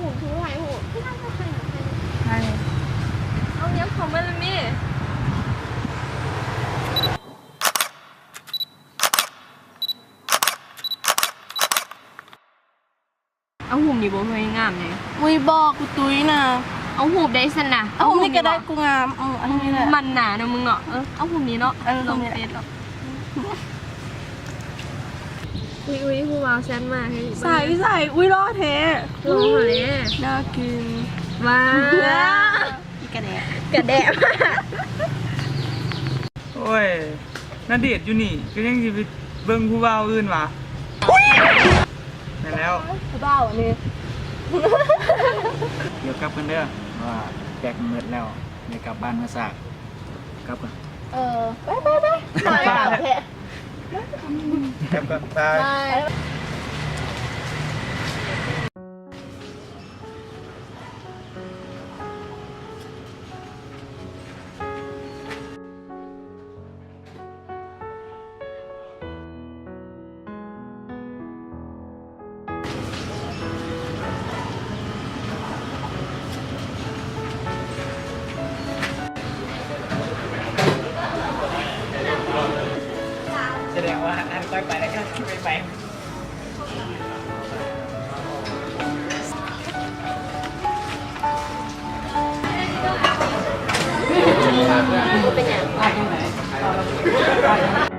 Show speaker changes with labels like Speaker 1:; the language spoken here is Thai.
Speaker 1: หูทูถ่ายหูพี่ทำอะไร
Speaker 2: ใช่
Speaker 1: เอาเนี้ยของมันเลยมี่เอาหุ่มนี่บ่เคยงามเลย
Speaker 2: อุ้ยบอกกูตุ้ยนะ
Speaker 1: เอาหูได้สนะ
Speaker 2: เอาผมนี่ก็ได้กูงามอันนี้แหละ
Speaker 1: มันหนาเนาะมึงเนาะเอาหุ่มนี้เนาะลงเฟซเนาะอุ้ยผู้วาวแซนมาให้
Speaker 2: ใส่อุ้ยรอดแท้
Speaker 1: ลงเลย
Speaker 2: น่ากิน
Speaker 1: มา
Speaker 2: อีกระแดะ
Speaker 1: กระแดะ
Speaker 3: โอ้ยนาเดชน์อยู่นี่ก็ยังสิไปเบิ่งผู้บ่าวอื่นวะนั่นแล้ว
Speaker 2: กูเบ้าอันนี้
Speaker 4: เดี๋ยวกลับกันเด้อว่าแบกมืดแล้วเดี๋ยวกลับบ้านมาสากกลับกัน
Speaker 2: ไปหน่อยแบบแท้
Speaker 3: กลับกันตาย
Speaker 4: แสดงว่าอันค่อยไปแล้วก็ไม่ไป
Speaker 1: เป็นอย่าง